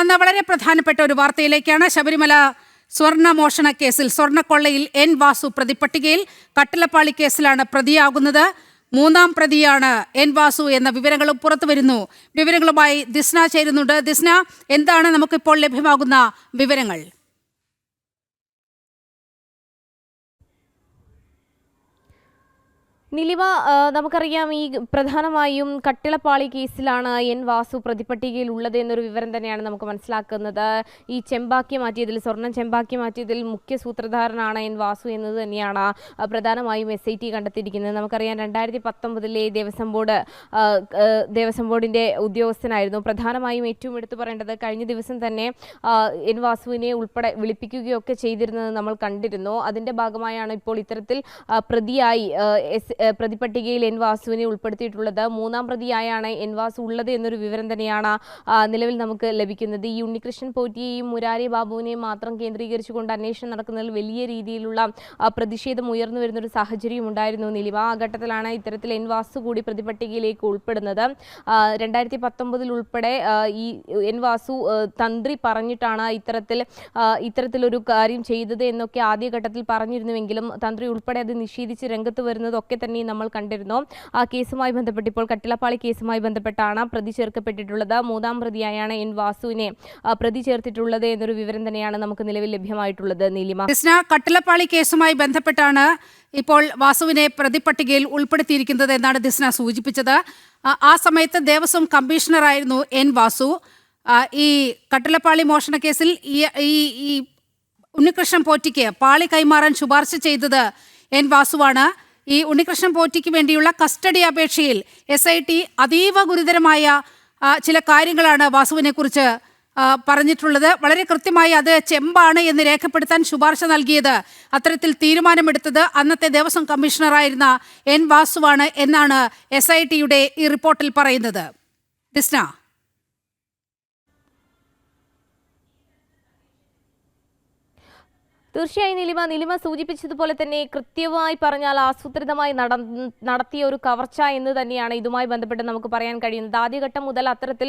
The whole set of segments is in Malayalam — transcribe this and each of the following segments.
വന്ന വളരെ പ്രധാനപ്പെട്ട ഒരു വാർത്തയിലേക്കാണ്. ശബരിമല സ്വർണ്ണമോഷണ കേസിൽ സ്വർണ്ണക്കൊള്ളയിൽ എൻ വാസു പ്രതിപ്പട്ടികയിൽ. കട്ടിലപ്പാളി കേസിലാണ് പ്രതിയാകുന്നത്. മൂന്നാം പ്രതിയാണ് എൻ വാസു എന്ന വിവരങ്ങളും പുറത്തു വരുന്നു. വിവരങ്ങളുമായി ദിസ്ന ചേരുന്നുണ്ട്. ദിസ്ന, എന്താണ് നമുക്കിപ്പോൾ ലഭ്യമാകുന്ന വിവരങ്ങൾ? നിലിമ, നമുക്കറിയാം ഈ പ്രധാനമായും കട്ടിളപ്പാളി കേസിലാണ് എൻ വാസു പ്രതിപ്പട്ടികയിൽ ഉള്ളത് എന്നൊരു വിവരം തന്നെയാണ് നമുക്ക് മനസ്സിലാക്കുന്നത്. ഈ ചെമ്പാക്കി മാറ്റിയതിൽ, സ്വർണം ചെമ്പാക്കി മാറ്റിയതിൽ മുഖ്യ സൂത്രധാരനാണ് എൻ വാസു എന്നത് തന്നെയാണ് പ്രധാനമായും SIT കണ്ടെത്തിയിരിക്കുന്നത്. നമുക്കറിയാം 2019 ദേവസ്വം ബോർഡിൻ്റെ ഉദ്യോഗസ്ഥനായിരുന്നു. പ്രധാനമായും ഏറ്റവും എടുത്തു പറയേണ്ടത് കഴിഞ്ഞ ദിവസം തന്നെ എൻ വാസുവിനെ ഉൾപ്പെടെ വിളിപ്പിക്കുകയൊക്കെ ചെയ്തിരുന്നത് നമ്മൾ കണ്ടിരുന്നു. അതിൻ്റെ ഭാഗമായാണ് ഇപ്പോൾ ഇത്തരത്തിൽ പ്രതിയായി പ്രതിപട്ടികയിൽ എൻ വാസുവിനെ ഉൾപ്പെടുത്തിയിട്ടുള്ളത്. മൂന്നാം പ്രതിയായാണ് എൻ വാസു ഉള്ളത് എന്നൊരു വിവരം തന്നെയാണ് നിലവിൽ നമുക്ക് ലഭിക്കുന്നത്. ഈ ഉണ്ണികൃഷ്ണൻ പോറ്റിയെയും മുരാരി ബാബുവിനെയും മാത്രം കേന്ദ്രീകരിച്ചുകൊണ്ട് അന്വേഷണം നടക്കുന്നതിൽ വലിയ രീതിയിലുള്ള പ്രതിഷേധം ഉയർന്നു വരുന്നൊരു സാഹചര്യം ഉണ്ടായിരുന്നു നിലിമ. ആ ഘട്ടത്തിലാണ് ഇത്തരത്തിൽ എൻ വാസു കൂടി പ്രതിപട്ടികയിലേക്ക് ഉൾപ്പെടുന്നത്. 2019 ഉൾപ്പെടെ ഈ എൻ വാസു തന്ത്രി പറഞ്ഞിട്ടാണ് ഇത്തരത്തിലൊരു കാര്യം ചെയ്തത് എന്നൊക്കെ ആദ്യഘട്ടത്തിൽ പറഞ്ഞിരുന്നുവെങ്കിലും തന്ത്രി ഉൾപ്പെടെ അത് നിഷേധിച്ച് രംഗത്ത് വരുന്നതൊക്കെ തന്നെ നമ്മൾ കണ്ടിരുന്നു. ആ കേസുമായി ബന്ധപ്പെട്ട് ഇപ്പോൾ കട്ടിളപ്പാളി കേസുമായി ബന്ധപ്പെട്ടാണ് പ്രതി ചേർക്കപ്പെട്ടിട്ടുള്ളത്. മൂന്നാം പ്രതിയായാണ് എൻ വാസുവിനെ പ്രതി ചേർത്തിട്ടുള്ളത് എന്നൊരു വിവരം തന്നെയാണ് നമുക്ക് നിലവിൽ ലഭ്യമായിട്ടുള്ളത്. നീലിമ, കട്ടിളപ്പാളി കേസുമായി ബന്ധപ്പെട്ടാണ് ഇപ്പോൾ വാസുവിനെ പ്രതിപട്ടികയിൽ ഉൾപ്പെടുത്തിയിരിക്കുന്നത് എന്നാണ് ദിസ്ന സൂചിപ്പിച്ചത്. ആ സമയത്ത് ദേവസ്വം കമ്മീഷണറായിരുന്നു എൻ വാസു. ഈ കട്ടിളപ്പാളി മോഷണ കേസിൽ ഈ ഉണ്ണികൃഷ്ണൻ പോറ്റിക്ക് പാളി കൈമാറാൻ ശുപാർശ ചെയ്തത് എൻ വാസുവാണ്. ഈ ഉണ്ണികൃഷ്ണൻ പോറ്റിക്ക് വേണ്ടിയുള്ള കസ്റ്റഡി അപേക്ഷയിൽ SIT അതീവ ഗുരുതരമായ ചില കാര്യങ്ങളാണ് വാസുവിനെ കുറിച്ച് പറഞ്ഞിട്ടുള്ളത്. വളരെ കൃത്യമായി അത് ചെമ്പാണ് എന്ന് രേഖപ്പെടുത്താൻ ശുപാർശ നൽകിയത്, അത്തരത്തിൽ തീരുമാനമെടുത്തത് അന്നത്തെ ദേവസ്വം കമ്മീഷണറായിരുന്ന എൻ വാസുവാണ് എന്നാണ് SITയുടെ ഈ റിപ്പോർട്ടിൽ പറയുന്നത്. ദിസ്ന, തീർച്ചയായും നിലിമ സൂചിപ്പിച്ചതുപോലെ തന്നെ കൃത്യമായി പറഞ്ഞാൽ ആസൂത്രിതമായി നടത്തിയ ഒരു കവർച്ച എന്ന് തന്നെയാണ് ഇതുമായി ബന്ധപ്പെട്ട് നമുക്ക് പറയാൻ കഴിയുന്നത്. ആദ്യഘട്ടം മുതൽ അത്തരത്തിൽ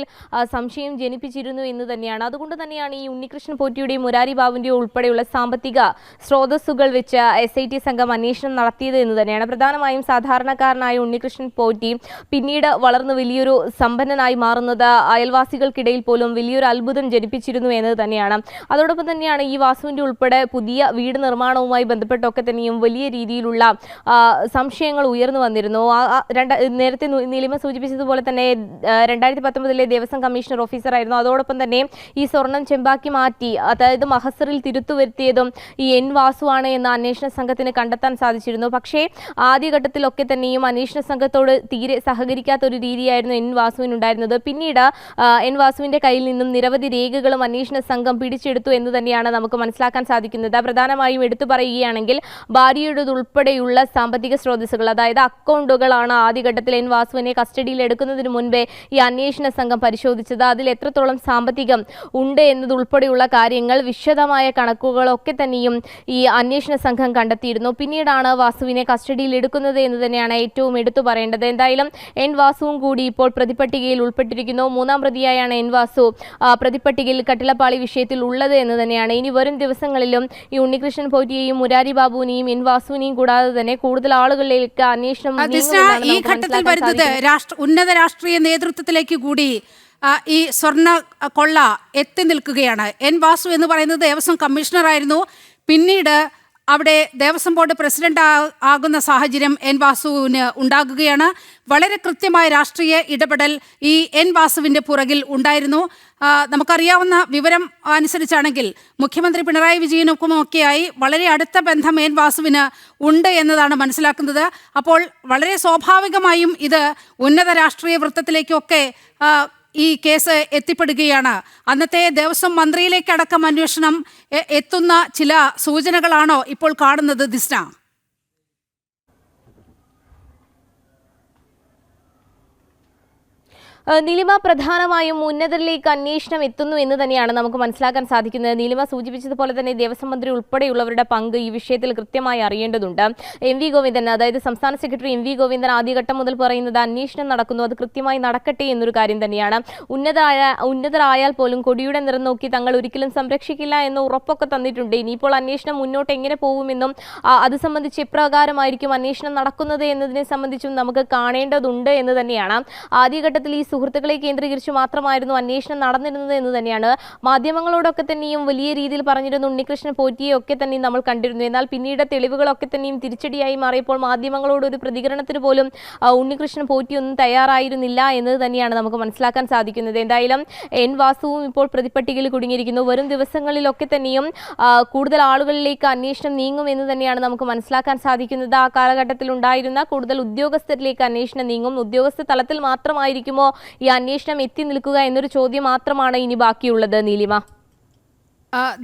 സംശയം ജനിപ്പിച്ചിരുന്നു എന്ന് തന്നെയാണ്. അതുകൊണ്ട് തന്നെയാണ് ഈ ഉണ്ണികൃഷ്ണൻ പോറ്റിയുടെയും മുരാരി ബാബുവിൻ്റെയും ഉൾപ്പെടെയുള്ള സാമ്പത്തിക സ്രോതസ്സുകൾ വെച്ച് SIT സംഘം അന്വേഷണം നടത്തിയത് എന്ന് തന്നെയാണ്. പ്രധാനമായും സാധാരണക്കാരനായ ഉണ്ണികൃഷ്ണൻ പോറ്റി പിന്നീട് വളർന്ന് വലിയൊരു സമ്പന്നനായി മാറുന്നത് അയൽവാസികൾക്കിടയിൽ പോലും വലിയൊരു അത്ഭുതം ജനിപ്പിച്ചിരുന്നു എന്നത് തന്നെയാണ്. അതോടൊപ്പം തന്നെയാണ് ഈ വാസുവിൻ്റെ ഉൾപ്പെടെ പുതിയ വീട് നിർമ്മാണവുമായി ബന്ധപ്പെട്ടൊക്കെ തന്നെയും വലിയ രീതിയിലുള്ള സംശയങ്ങൾ ഉയർന്നു വന്നിരുന്നു. നേരത്തെ നീലിമ സൂചിപ്പിച്ചതുപോലെ തന്നെ 2019 ദേവസ്വം കമ്മീഷണർ ഓഫീസറായിരുന്നു. അതോടൊപ്പം തന്നെ ഈ സ്വർണം ചെമ്പാക്കി മാറ്റി, അതായത് മഹസറിൽ തിരുത്തുവരുത്തിയതും ഈ എൻ വാസുവാണ് എന്ന അന്വേഷണ സംഘത്തിന് കണ്ടെത്താൻ സാധിച്ചിരുന്നു. പക്ഷേ ആദ്യഘട്ടത്തിലൊക്കെ തന്നെയും അന്വേഷണ സംഘത്തോട് തീരെ സഹകരിക്കാത്ത ഒരു രീതിയായിരുന്നു എൻ വാസുവിനുണ്ടായിരുന്നത്. പിന്നീട് എൻ വാസുവിൻ്റെ കയ്യിൽ നിന്നും നിരവധി രേഖകളും അന്വേഷണ സംഘം പിടിച്ചെടുത്തു എന്ന് തന്നെയാണ് നമുക്ക് മനസ്സിലാക്കാൻ സാധിക്കുന്നത്. പ്രധാനമായും എടുത്തു പറയുകയാണെങ്കിൽ ഭാര്യയുടേതുൾപ്പെടെയുള്ള സാമ്പത്തിക സ്രോതസ്സുകൾ, അതായത് അക്കൗണ്ടുകളാണ് ആദ്യഘട്ടത്തിൽ എൻ വാസുവിനെ കസ്റ്റഡിയിൽ എടുക്കുന്നതിന് മുൻപേ ഈ അന്വേഷണ സംഘം പരിശോധിച്ചത്. അതിൽ എത്രത്തോളം സാമ്പത്തികം ഉണ്ട് എന്നതുൾപ്പെടെയുള്ള കാര്യങ്ങൾ, വിശദമായ കണക്കുകളൊക്കെ തന്നെയും ഈ അന്വേഷണ സംഘം കണ്ടെത്തിയിരുന്നു. പിന്നീടാണ് വാസുവിനെ കസ്റ്റഡിയിൽ എടുക്കുന്നത് എന്ന് തന്നെയാണ് ഏറ്റവും എടുത്തു പറയേണ്ടത്. എന്തായാലും എൻ വാസുവും കൂടി ഇപ്പോൾ പ്രതിപട്ടികയിൽ ഉൾപ്പെട്ടിരിക്കുന്നു. മൂന്നാം പ്രതിയായാണ് എൻ വാസു പ്രതിപട്ടികയിൽ കട്ടിളപ്പാളി വിഷയത്തിൽ ഉള്ളത് എന്ന് തന്നെയാണ്. ഇനി വരും ദിവസങ്ങളിലും ഈ ഉണ്ണികൃഷ്ണൻ പോറ്റിയെയും മുരാരി ബാബുവിനെയും എൻ വാസുവിനെയും കൂടാതെ തന്നെ കൂടുതൽ ആളുകളിലേക്ക് അന്വേഷണം ഈ ഘട്ടത്തിൽ വരുന്നത് ഉന്നത രാഷ്ട്രീയ നേതൃത്വത്തിലേക്ക് കൂടി ഈ സ്വർണ്ണ കൊള്ള എത്തി നിൽക്കുകയാണ്. എൻ വാസു എന്ന് പറയുന്നത് ദേവസ്വം കമ്മീഷണറായിരുന്നു. പിന്നീട് അവിടെ ദേവസ്വം ബോർഡ് പ്രസിഡന്റ് ആകുന്ന സാഹചര്യം എൻ വാസുവിന് ഉണ്ടാകുകയാണ്. വളരെ കൃത്യമായ രാഷ്ട്രീയ ഇടപെടൽ ഈ എൻ വാസുവിൻ്റെ പുറകിൽ ഉണ്ടായിരുന്നു. നമുക്കറിയാവുന്ന വിവരം അനുസരിച്ചാണെങ്കിൽ മുഖ്യമന്ത്രി പിണറായി വിജയനൊപ്പമൊക്കെയായി വളരെ അടുത്ത ബന്ധം എൻ വാസുവിന് ഉണ്ട് എന്നതാണ് മനസ്സിലാക്കുന്നത്. അപ്പോൾ വളരെ സ്വാഭാവികമായും ഇത് ഉന്നത രാഷ്ട്രീയ വൃത്തത്തിലേക്കൊക്കെ ഈ കേസ് എത്തിപ്പെടുകയാണ്. അന്നത്തെ ദേവസ്വം മന്ത്രിയിലേക്കടക്കം അന്വേഷണം എത്തുന്ന ചില സൂചനകളാണോ ഇപ്പോൾ കാണുന്നത് ദിസ്ന? നീലിമ, പ്രധാനമായും ഉന്നതരിലേക്ക് അന്വേഷണം എത്തുന്നു എന്ന് തന്നെയാണ് നമുക്ക് മനസ്സിലാക്കാൻ സാധിക്കുന്നത്. നീലിമ സൂചിപ്പിച്ചതുപോലെ തന്നെ ദേവസ്വം മന്ത്രി ഉൾപ്പെടെയുള്ളവരുടെ പങ്ക് ഈ വിഷയത്തിൽ കൃത്യമായി അറിയേണ്ടതുണ്ട്. എം വി ഗോവിന്ദൻ, അതായത് സംസ്ഥാന സെക്രട്ടറി എം വി ഗോവിന്ദൻ ആദ്യഘട്ടം മുതൽ പറയുന്നത് അന്വേഷണം നടക്കുന്നു, അത് കൃത്യമായി നടക്കട്ടെ എന്നൊരു കാര്യം തന്നെയാണ്. ഉന്നതരായാൽ പോലും കൊടിയുടെ നിറം നോക്കി തങ്ങൾ ഒരിക്കലും സംരക്ഷിക്കില്ല എന്ന ഉറപ്പൊക്കെ തന്നിട്ടുണ്ട്. ഇനിയിപ്പോൾ അന്വേഷണം മുന്നോട്ട് എങ്ങനെ പോകുമെന്നും അത് സംബന്ധിച്ച് എപ്രകാരമായിരിക്കും അന്വേഷണം നടക്കുന്നത് എന്നതിനെ സംബന്ധിച്ചും നമുക്ക് കാണേണ്ടതുണ്ട് എന്ന് തന്നെയാണ്. ആദ്യഘട്ടത്തിൽ ഈ സുഹൃത്തുക്കളെ കേന്ദ്രീകരിച്ച് മാത്രമായിരുന്നു അന്വേഷണം നടന്നിരുന്നത് എന്ന് തന്നെയാണ് മാധ്യമങ്ങളോടൊക്കെ തന്നെയും വലിയ രീതിയിൽ പറഞ്ഞിരുന്നു. ഉണ്ണികൃഷ്ണൻ പോറ്റിയെ ഒക്കെ തന്നെയും നമ്മൾ കണ്ടിരുന്നു. എന്നാൽ പിന്നീട് തെളിവുകളൊക്കെ തന്നെയും തിരിച്ചടിയായി മാറിയപ്പോൾ മാധ്യമങ്ങളോട് ഒരു പ്രതികരണത്തിന് പോലും ഉണ്ണികൃഷ്ണൻ പോറ്റിയൊന്നും തയ്യാറായിരുന്നില്ല എന്നത് തന്നെയാണ് നമുക്ക് മനസ്സിലാക്കാൻ സാധിക്കുന്നത്. എന്തായാലും എൻ വാസുവും ഇപ്പോൾ പ്രതിപ്പട്ടികയിൽ കുടുങ്ങിയിരിക്കുന്നു. വരും ദിവസങ്ങളിലൊക്കെ തന്നെയും കൂടുതൽ ആളുകളിലേക്ക് അന്വേഷണം നീങ്ങും എന്ന് തന്നെയാണ് നമുക്ക് മനസ്സിലാക്കാൻ സാധിക്കുന്നത്. ആ കാലഘട്ടത്തിൽ ഉണ്ടായിരുന്ന കൂടുതൽ ഉദ്യോഗസ്ഥരിലേക്ക് അന്വേഷണം നീങ്ങും. ഉദ്യോഗസ്ഥ തലത്തിൽ മാത്രമായിരിക്കുമോ ഈ അന്വേഷണം എത്തി നിൽക്കുക എന്നൊരു ചോദ്യം മാത്രമാണ് ഇനി ബാക്കിയുള്ളത്. നീലിമ,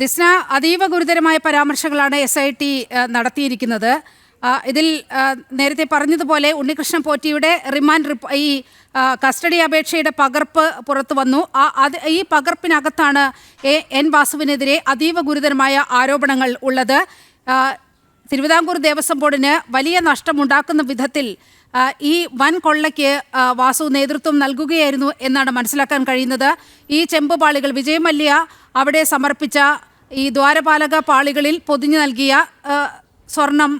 ദിസ്ന, അതീവ ഗുരുതരമായ പരാമർശങ്ങളാണ് SIT നടത്തിയിരിക്കുന്നത്. ഇതിൽ നേരത്തെ പറഞ്ഞതുപോലെ ഉണ്ണികൃഷ്ണൻ പോറ്റിയുടെ റിമാൻഡ് ഈ കസ്റ്റഡി അപേക്ഷയുടെ പകർപ്പ് പുറത്തു വന്നു. ഈ പകർപ്പിനകത്താണ് എൻ വാസുവിനെതിരെ അതീവ ഗുരുതരമായ ആരോപണങ്ങൾ ഉള്ളത്. തിരുവിതാംകൂർ ദേവസ്വം ബോർഡിന് വലിയ നഷ്ടമുണ്ടാക്കുന്ന വിധത്തിൽ ഈ വൻ കൊള്ളയ്ക്ക് വാസു നേതൃത്വം നൽകുകയായിരുന്നു എന്നാണ് മനസ്സിലാക്കാൻ കഴിയുന്നത്. ഈ ചെമ്പ് പാളികൾ വിജയ് മല്യ അവിടെ സമർപ്പിച്ച ഈ ദ്വാരപാലക പാളികളിൽ പൊതിഞ്ഞു നൽകിയ സ്വർണം,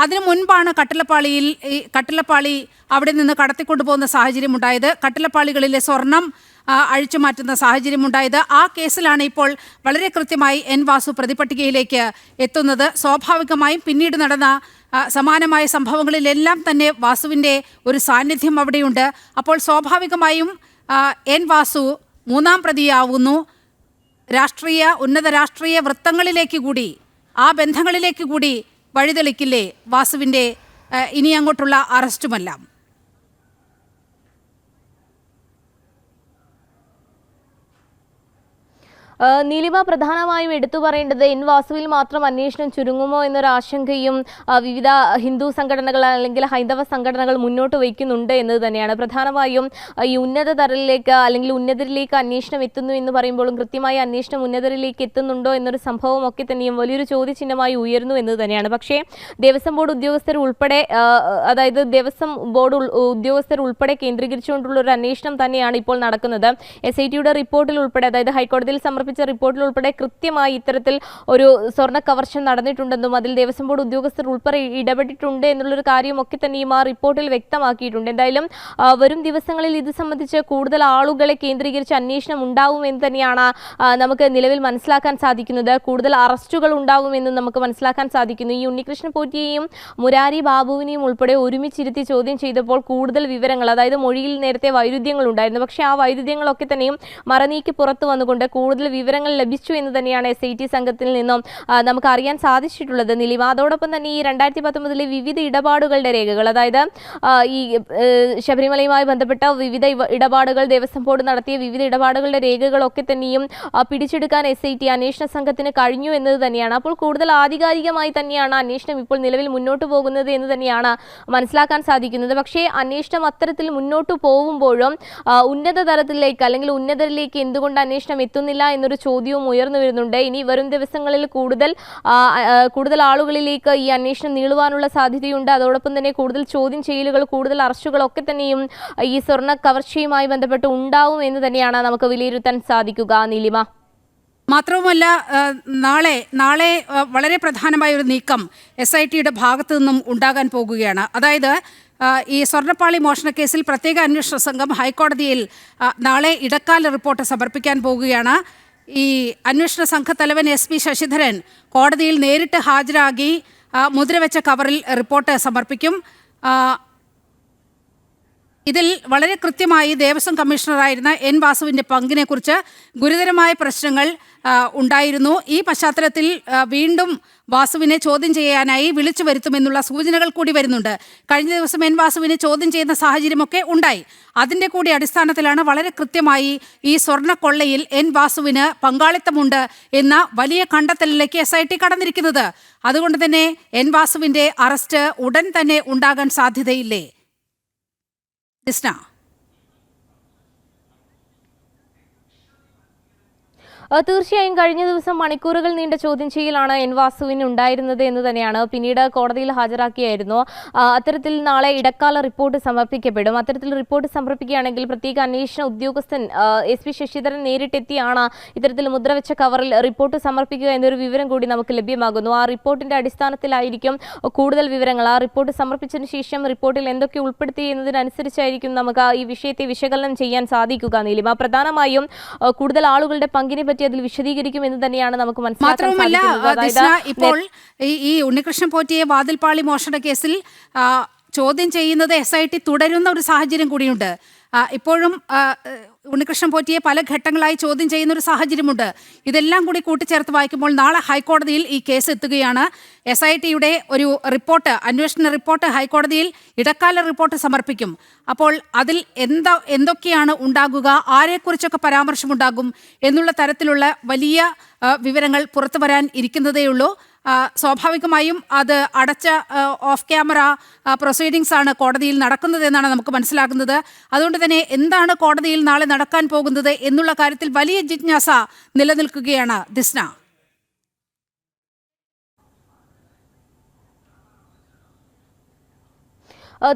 അതിനു മുൻപാണ് കട്ടിലപ്പാളി അവിടെ നിന്ന് കടത്തിക്കൊണ്ടുപോകുന്ന സാഹചര്യം ഉണ്ടായത്. കട്ടിലപ്പാളികളിലെ സ്വർണം അഴിച്ചു മാറ്റുന്ന സാഹചര്യമുണ്ടായത്. ആ കേസിലാണ് ഇപ്പോൾ വളരെ കൃത്യമായി എൻ വാസു പ്രതിപട്ടികയിലേക്ക് എത്തുന്നത്. സ്വാഭാവികമായും പിന്നീട് നടന്ന സമാനമായ സംഭവങ്ങളിലെല്ലാം തന്നെ വാസുവിൻ്റെ ഒരു സാന്നിധ്യം അവിടെയുണ്ട്. അപ്പോൾ സ്വാഭാവികമായും എൻ വാസു മൂന്നാം പ്രതിയാവുന്നു. ഉന്നത രാഷ്ട്രീയ വൃത്തങ്ങളിലേക്ക് കൂടി, ആ ബന്ധങ്ങളിലേക്ക് കൂടി വഴിതെളിക്കില്ലേ വാസുവിൻ്റെ ഇനി അങ്ങോട്ടുള്ള അറസ്റ്റുമെല്ലാം? നീലിമ, പ്രധാനമായും എടുത്തു പറയേണ്ടത് എൻ വാസുവിൽ മാത്രം അന്വേഷണം ചുരുങ്ങുമോ എന്നൊരു ആശങ്കയും വിവിധ ഹിന്ദു സംഘടനകൾ അല്ലെങ്കിൽ ഹൈന്ദവ സംഘടനകൾ മുന്നോട്ട് വയ്ക്കുന്നുണ്ട് എന്നത് തന്നെയാണ്. പ്രധാനമായും ഈ ഉന്നതതലത്തിലേക്ക് അല്ലെങ്കിൽ ഉന്നതരിലേക്ക് അന്വേഷണം എത്തുന്നു എന്ന് പറയുമ്പോഴും കൃത്യമായി അന്വേഷണം ഉന്നതരിലേക്ക് എത്തുന്നുണ്ടോ എന്നൊരു സംഭവം ഒക്കെ തന്നെയും വലിയൊരു ചോദ്യചിഹ്നമായി ഉയർന്നു എന്നത് തന്നെയാണ്. പക്ഷേ ദേവസ്വം ബോർഡ് ഉദ്യോഗസ്ഥർ ഉൾപ്പെടെ, അതായത് ദേവസ്വം ബോർഡ് ഉദ്യോഗസ്ഥർ ഉൾപ്പെടെ കേന്ദ്രീകരിച്ചുകൊണ്ടുള്ള ഒരു അന്വേഷണം തന്നെയാണ് ഇപ്പോൾ നടക്കുന്നത്. SITയുടെ റിപ്പോർട്ടിൽ ഉൾപ്പെടെ, അതായത് ഹൈക്കോടതിയിൽ സമർപ്പിച്ച റിപ്പോർട്ടിൽ ഉൾപ്പെടെ കൃത്യമായി ഇത്തരത്തിൽ ഒരു സ്വർണ്ണ കവർച്ച നടന്നിട്ടുണ്ടെന്നും അതിൽ ദേവസ്വം ബോർഡ് ഉദ്യോഗസ്ഥർ ഉൾപ്പെടെ ഇടപെട്ടിട്ടുണ്ട് എന്നുള്ളൊരു കാര്യമൊക്കെ തന്നെയും ആ റിപ്പോർട്ടിൽ വ്യക്തമാക്കിയിട്ടുണ്ട്. എന്തായാലും വരും ദിവസങ്ങളിൽ ഇത് സംബന്ധിച്ച് കൂടുതൽ ആളുകളെ കേന്ദ്രീകരിച്ച് അന്വേഷണം ഉണ്ടാവുമെന്ന് തന്നെയാണ് നമുക്ക് നിലവിൽ മനസ്സിലാക്കാൻ സാധിക്കുന്നത്. കൂടുതൽ അറസ്റ്റുകൾ ഉണ്ടാവുമെന്ന് നമുക്ക് മനസ്സിലാക്കാൻ സാധിക്കുന്നു. ഈ ഉണ്ണികൃഷ്ണൻ പോറ്റിയെയും മുരാരി ബാബുവിനെയും ഉൾപ്പെടെ ഒരുമിച്ചിരുത്തി ചോദ്യം ചെയ്തപ്പോൾ കൂടുതൽ വിവരങ്ങൾ, അതായത് മൊഴിയിൽ നേരത്തെ വൈരുദ്ധ്യങ്ങൾ ഉണ്ടായിരുന്നു. പക്ഷേ ആ വൈരുദ്ധ്യങ്ങളൊക്കെ തന്നെയും മറനീക്കി പുറത്തു വന്നുകൊണ്ട് കൂടുതൽ വിവരങ്ങൾ ലഭിച്ചു എന്ന് തന്നെയാണ് SIT സംഘത്തിൽ നിന്നും നമുക്ക് അറിയാൻ സാധിച്ചിട്ടുള്ളത്. നിലിമ, അതോടൊപ്പം തന്നെ ഈ 2019 വിവിധ ഇടപാടുകളുടെ രേഖകൾ, അതായത് ഈ ശബരിമലയുമായി ബന്ധപ്പെട്ട വിവിധ ഇടപാടുകൾ, ദേവസ്വം ബോർഡ് നടത്തിയ വിവിധ ഇടപാടുകളുടെ രേഖകളൊക്കെ തന്നെയും പിടിച്ചെടുക്കാൻ SIT അന്വേഷണ സംഘത്തിന് കഴിഞ്ഞു എന്നത് തന്നെയാണ്. അപ്പോൾ കൂടുതൽ ആധികാരികമായി തന്നെയാണ് അന്വേഷണം ഇപ്പോൾ നിലവിൽ മുന്നോട്ട് പോകുന്നത് എന്ന് തന്നെയാണ് മനസ്സിലാക്കാൻ സാധിക്കുന്നത്. പക്ഷേ അന്വേഷണം അത്തരത്തിൽ മുന്നോട്ട് പോകുമ്പോഴും ഉന്നത തലത്തിലേക്ക് അല്ലെങ്കിൽ ഉന്നതരിലേക്ക് എന്തുകൊണ്ട് അന്വേഷണം എത്തുന്നില്ല എന്നൊരു ചോദ്യവും ഉയർന്നു വരുന്നുണ്ട്. ഇനി വരും ദിവസങ്ങളിൽ കൂടുതൽ ആളുകളിലേക്ക് ഈ അന്വേഷണം നീളുവാനുള്ള സാധ്യതയുണ്ട്. അതോടൊപ്പം തന്നെ കൂടുതൽ ചോദ്യം ചെയ്യലുകൾ, കൂടുതൽ അറസ്റ്റുകളൊക്കെ തന്നെയും ഈ സ്വർണ്ണ കവർച്ചയുമായി ബന്ധപ്പെട്ട് ഉണ്ടാവും എന്ന് തന്നെയാണ് നമുക്ക് വിലയിരുത്താൻ സാധിക്കുക. നീലിമ, മാത്രവുമല്ല നാളെ വളരെ പ്രധാനമായ ഒരു നീക്കം SITയുടെ ഭാഗത്തു നിന്നും ഉണ്ടാകാൻ പോകുകയാണ്. അതായത് ഈ സ്വർണ്ണപ്പാളി മോഷണക്കേസിൽ പ്രത്യേക അന്വേഷണ സംഘം ഹൈക്കോടതിയിൽ നാളെ ഇടക്കാല റിപ്പോർട്ട് സമർപ്പിക്കാൻ പോകുകയാണ്. ഈ അന്വേഷണ സംഘത്തലവൻ SP ശശിധരൻ കോടതിയിൽ നേരിട്ട് ഹാജരാകി മുദ്രവെച്ച കവറിൽ റിപ്പോർട്ട് സമർപ്പിക്കും. ഇതിൽ വളരെ കൃത്യമായി ദേവസ്വം കമ്മീഷണറായിരുന്ന എൻ വാസുവിൻ്റെ പങ്കിനെക്കുറിച്ച് ഗുരുതരമായ പ്രശ്നങ്ങൾ ഉണ്ടായിരുന്നു. ഈ പശ്ചാത്തലത്തിൽ വീണ്ടും വാസുവിനെ ചോദ്യം ചെയ്യാനായി വിളിച്ചു വരുത്തുമെന്നുള്ള സൂചനകൾ കൂടി വരുന്നുണ്ട്. കഴിഞ്ഞ ദിവസം എൻ വാസുവിനെ ചോദ്യം ചെയ്യുന്ന സാഹചര്യമൊക്കെ ഉണ്ടായി. അതിൻ്റെ കൂടി അടിസ്ഥാനത്തിലാണ് വളരെ കൃത്യമായി ഈ സ്വർണ്ണക്കൊള്ളയിൽ എൻ വാസുവിന് പങ്കാളിത്തമുണ്ട് എന്ന വലിയ കണ്ടെത്തലിലേക്ക് SIT കടന്നിരിക്കുന്നത്. അതുകൊണ്ട് തന്നെ എൻ വാസുവിൻ്റെ അറസ്റ്റ് ഉടൻ തന്നെ ഉണ്ടാകാൻ സാധ്യതയില്ലേ? ദിസ്ന, തീർച്ചയായും കഴിഞ്ഞ ദിവസം മണിക്കൂറുകൾ നീണ്ട ചോദ്യം ചെയ്യലാണ് എൻ വാസുവിന് ഉണ്ടായിരുന്നത് എന്ന് തന്നെയാണ്. പിന്നീട് കോടതിയിൽ ഹാജരാക്കിയായിരുന്നു. അത്തരത്തിൽ നാളെ ഇടക്കാല റിപ്പോർട്ട് സമർപ്പിക്കപ്പെടും. അത്തരത്തിൽ റിപ്പോർട്ട് സമർപ്പിക്കുകയാണെങ്കിൽ പ്രത്യേക അന്വേഷണ ഉദ്യോഗസ്ഥൻ SP ശശിധരൻ നേരിട്ടെത്തിയാണ് ഇത്തരത്തിൽ മുദ്രവെച്ച കവറിൽ റിപ്പോർട്ട് സമർപ്പിക്കുക എന്നൊരു വിവരം കൂടി നമുക്ക് ലഭ്യമാകുന്നു. ആ റിപ്പോർട്ടിന്റെ അടിസ്ഥാനത്തിലായിരിക്കും കൂടുതൽ വിവരങ്ങൾ. ആ റിപ്പോർട്ട് സമർപ്പിച്ചതിന് ശേഷം റിപ്പോർട്ടിൽ എന്തൊക്കെ ഉൾപ്പെടുത്തി എന്നതിനനുസരിച്ചായിരിക്കും നമുക്ക് ഈ വിഷയത്തെ വിശകലനം ചെയ്യാൻ സാധിക്കുക. നീലിമ, പ്രധാനമായും കൂടുതൽ ആളുകളുടെ പങ്കിനെ പറ്റി അതിൽ വിശദീകരിക്കും എന്ന് തന്നെയാണ് നമുക്ക് മനസ്സിലാക്കാൻ സാധിക്കുന്നത്. ഇപ്പോൾ ഈ ഉണ്ണികൃഷ്ണൻ പോറ്റിയെ വാതിൽപ്പാളി മോഷണ കേസിൽ ചോദ്യം ചെയ്യുന്നത് SIT തുടരുന്ന ഒരു സാഹചര്യം കൂടിയുണ്ട്. ഇപ്പോഴും ഉണ്ണികൃഷ്ണൻ പോറ്റിയെ പല ഘട്ടങ്ങളായി ചോദ്യം ചെയ്യുന്ന ഒരു സാഹചര്യമുണ്ട്. ഇതെല്ലാം കൂടി കൂട്ടിച്ചേർത്ത് വായിക്കുമ്പോൾ നാളെ ഹൈക്കോടതിയിൽ ഈ കേസ് എത്തുകയാണ്. SITയുടെ ഒരു റിപ്പോർട്ട്, അന്വേഷണ റിപ്പോർട്ട് ഹൈക്കോടതിയിൽ ഇടക്കാല റിപ്പോർട്ട് സമർപ്പിക്കും. അപ്പോൾ അതിൽ എന്തൊക്കെയാണ് ഉണ്ടാകുക, ആരെക്കുറിച്ചൊക്കെ പരാമർശമുണ്ടാകും എന്നുള്ള തരത്തിലുള്ള വലിയ വിവരങ്ങൾ പുറത്തു വരാൻ ഇരിക്കുന്നതേയുള്ളൂ. സ്വാഭാവികമായും അത് അടച്ച ഓഫ് ക്യാമറ പ്രൊസീഡിങ്സ് ആണ് കോടതിയിൽ നടക്കുന്നതെന്നാണ് നമുക്ക് മനസ്സിലാക്കുന്നത്. അതുകൊണ്ട് തന്നെ എന്താണ് കോടതിയിൽ നാളെ നടക്കാൻ പോകുന്നത് എന്നുള്ള കാര്യത്തിൽ വലിയ ജിജ്ഞാസ നിലനിൽക്കുകയാണ്. ദിസ്ന,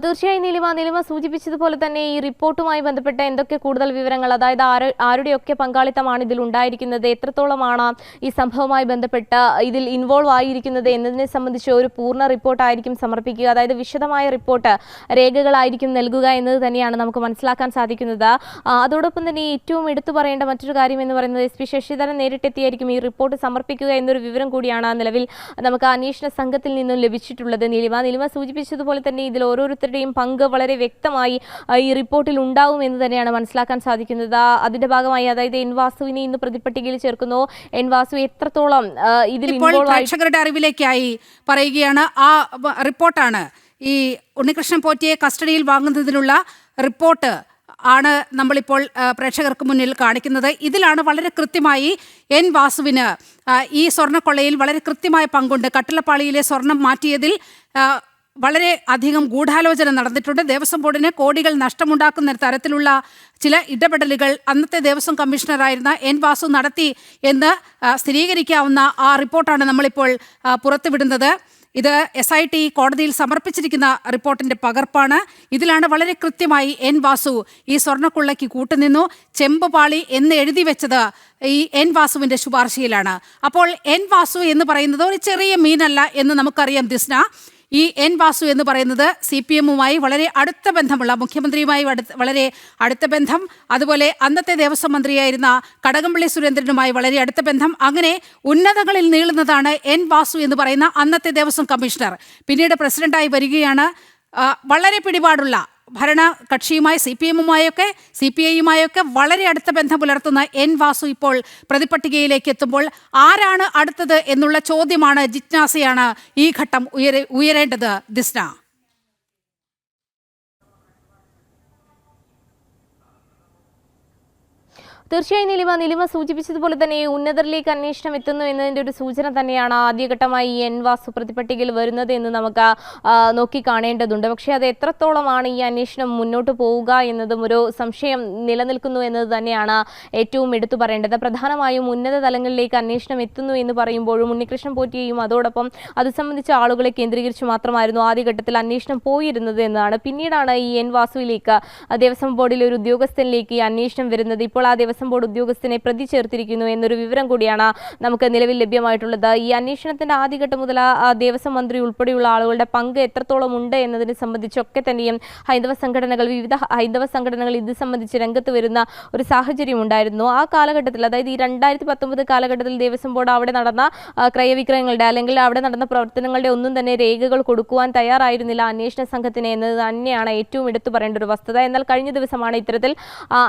തീർച്ചയായും നീലിമ സൂചിപ്പിച്ചതുപോലെ തന്നെ ഈ റിപ്പോർട്ടുമായി ബന്ധപ്പെട്ട എന്തൊക്കെ കൂടുതൽ വിവരങ്ങൾ, അതായത് ആരുടെയൊക്കെ പങ്കാളിത്തമാണ് ഇതിൽ ഉണ്ടായിരിക്കുന്നത്, എത്രത്തോളമാണ് ഈ സംഭവവുമായി ബന്ധപ്പെട്ട് ഇതിൽ ഇൻവോൾവ് ആയിരിക്കുന്നത് എന്നതിനെ സംബന്ധിച്ച് ഒരു പൂർണ്ണ റിപ്പോർട്ടായിരിക്കും സമർപ്പിക്കുക. അതായത് വിശദമായ റിപ്പോർട്ട്, രേഖകളായിരിക്കും നൽകുക എന്നത് തന്നെയാണ് നമുക്ക് മനസ്സിലാക്കാൻ സാധിക്കുന്നത്. അതോടൊപ്പം തന്നെ ഏറ്റവും എടുത്തു പറയേണ്ട മറ്റൊരു കാര്യം എന്ന് പറയുന്നത് SP ശശിധരൻ നേരിട്ടെത്തിയായിരിക്കും ഈ റിപ്പോർട്ട് സമർപ്പിക്കുക എന്നൊരു വിവരം കൂടിയാണ് നിലവിൽ നമുക്ക് അന്വേഷണ സംഘത്തിൽ നിന്നും ലഭിച്ചിട്ടുള്ളത്. നീലിമ സൂചിപ്പിച്ചതുപോലെ തന്നെ ഇതിൽ ഓരോരുത്തരുടെയും പങ്ക് വളരെ വ്യക്തമായി ഈ റിപ്പോർട്ടിൽ ഉണ്ടാവും എന്ന് തന്നെയാണ് മനസ്സിലാക്കാൻ സാധിക്കുന്നത്. അതിന്റെ ഭാഗമായി അതായത് എൻ വാസുവിനെ ഇന്ന് പ്രതിപട്ടികയിൽ ചേർക്കുന്നു. എൻ വാസു എത്രത്തോളം ഇതിൽ പ്രേക്ഷകരുടെ അറിവിലേക്കായി പറയുകയാണ്. ആ റിപ്പോർട്ടാണ് ഈ ഉണ്ണികൃഷ്ണൻ പോറ്റിയെ കസ്റ്റഡിയിൽ വാങ്ങുന്നതിനുള്ള റിപ്പോർട്ട് ആണ് നമ്മളിപ്പോൾ പ്രേക്ഷകർക്ക് മുന്നിൽ കാണിക്കുന്നത്. ഇതിലാണ് വളരെ കൃത്യമായി എൻ വാസുവിന് ഈ സ്വർണ്ണക്കൊള്ളയിൽ വളരെ കൃത്യമായ പങ്കുണ്ട്. കട്ടിളപ്പാളിയിലെ സ്വർണം മാറ്റിയതിൽ വളരെ അധികം ഗൂഢാലോചന നടന്നിട്ടുണ്ട്. ദേവസ്വം ബോർഡിന് കോടികൾ നഷ്ടമുണ്ടാക്കുന്ന തരത്തിലുള്ള ചില ഇടപെടലുകൾ അന്നത്തെ ദേവസ്വം കമ്മീഷണറായിരുന്ന എൻ വാസു നടത്തി എന്ന് സ്ഥിരീകരിക്കാവുന്ന ആ റിപ്പോർട്ടാണ് നമ്മളിപ്പോൾ പുറത്തുവിടുന്നത്. ഇത് SIT കോടതിയിൽ സമർപ്പിച്ചിരിക്കുന്ന റിപ്പോർട്ടിന്റെ പകർപ്പാണ്. ഇതിലാണ് വളരെ കൃത്യമായി എൻ വാസു ഈ സ്വർണ്ണക്കൊള്ളയ്ക്ക് കൂട്ടുനിന്നു. ചെമ്പുപാളി എന്ന് എഴുതി വെച്ചത് ഈ എൻ വാസുവിന്റെ ശുപാർശയിലാണ്. അപ്പോൾ എൻ വാസു എന്ന് പറയുന്നത് ഒരു ചെറിയ മീനല്ല എന്ന് നമുക്കറിയാം ദിസ്ന. ഈ എൻ വാസു എന്ന് പറയുന്നത് CPMുമായി വളരെ അടുത്ത ബന്ധമുള്ള, മുഖ്യമന്ത്രിയുമായി വളരെ അടുത്ത ബന്ധം, അതുപോലെ അന്നത്തെ ദേവസ്വം മന്ത്രിയായിരുന്ന കടകംപള്ളി സുരേന്ദ്രനുമായി വളരെ അടുത്ത ബന്ധം, അങ്ങനെ ഉന്നതങ്ങളിൽ നീളുന്നതാണ് എൻ വാസു എന്ന് പറയുന്ന അന്നത്തെ ദേവസ്വം കമ്മീഷണർ. പിന്നീട് പ്രസിഡന്റായി വരികയാണ്. വളരെ പിടിപാടുള്ള ഭരണ കക്ഷിയുമായി CPMുമായൊക്കെ CPIയുമായൊക്കെ വളരെ അടുത്ത ബന്ധം പുലർത്തുന്ന എൻ വാസു ഇപ്പോൾ പ്രതിപട്ടികയിലേക്ക് എത്തുമ്പോൾ ആരാണ് അടുത്തത് എന്നുള്ള ചോദ്യമാണ്, ജിജ്ഞാസയാണ് ഈ ഘട്ടം ഉയരേണ്ടത്. ദിസ്ന, തീർച്ചയായും നീലിമ സൂചിപ്പിച്ചതുപോലെ തന്നെ ഉന്നതരിലേക്ക് അന്വേഷണം എത്തുന്നു എന്നതിൻ്റെ ഒരു സൂചന തന്നെയാണ് ആദ്യഘട്ടമായി എൻ വാസു പ്രതിപട്ടികയിൽ വരുന്നത് എന്ന് നമുക്ക് നോക്കി കാണേണ്ടതുണ്ട്. പക്ഷേ അത് എത്രത്തോളമാണ് ഈ അന്വേഷണം മുന്നോട്ട് പോവുക എന്നതും ഒരു സംശയം നിലനിൽക്കുന്നു എന്നത് തന്നെയാണ് ഏറ്റവും എടുത്തു പറയേണ്ടത്. പ്രധാനമായും ഉന്നത തലങ്ങളിലേക്ക് അന്വേഷണം എത്തുന്നു എന്ന് പറയുമ്പോഴും ഉണ്ണികൃഷ്ണൻ പോറ്റിയെയും അതോടൊപ്പം അത് സംബന്ധിച്ച ആളുകളെ കേന്ദ്രീകരിച്ച് മാത്രമായിരുന്നു ആദ്യഘട്ടത്തിൽ അന്വേഷണം പോയിരുന്നത് എന്നാണ്. പിന്നീടാണ് ഈ എൻ വാസുവിലേക്ക് ദേവസ്വം ബോർഡിലെ ഒരു ഉദ്യോഗസ്ഥനിലേക്ക് ഈ അന്വേഷണം വരുന്നത്. ഇപ്പോൾ ആ ദേവസ്വം ബോർഡ് ഉദ്യോഗസ്ഥനെ പ്രതി ചേർത്തിരിക്കുന്നു എന്നൊരു വിവരം കൂടിയാണ് നമുക്ക് നിലവിൽ ലഭ്യമായിട്ടുള്ളത്. ഈ അന്വേഷണത്തിന്റെ ആദ്യഘട്ടം മുതൽ ദേവസ്വം മന്ത്രി ഉൾപ്പെടെയുള്ള ആളുകളുടെ പങ്ക് എത്രത്തോളം ഉണ്ട് എന്നതിനെ സംബന്ധിച്ചൊക്കെ തന്നെയും വിവിധ ഹൈന്ദവ സംഘടനകൾ ഇത് സംബന്ധിച്ച് രംഗത്ത് വരുന്ന ഒരു സാഹചര്യം ഉണ്ടായിരുന്നു. ആ കാലഘട്ടത്തിൽ, അതായത് ഈ 2019 കാലഘട്ടത്തിൽ ദേവസ്വം ബോർഡ് അവിടെ നടന്ന ക്രയവിക്രയങ്ങളുടെ അല്ലെങ്കിൽ അവിടെ നടന്ന പ്രവർത്തനങ്ങളുടെ ഒന്നും തന്നെ രേഖകൾ കൊടുക്കുവാൻ തയ്യാറായിരുന്നില്ല അന്വേഷണ സംഘത്തിന് എന്നത് തന്നെയാണ് ഏറ്റവും എടുത്തു പറയേണ്ട ഒരു വസ്തുത. എന്നാൽ കഴിഞ്ഞ ദിവസമാണ് ഇത്തരത്തിൽ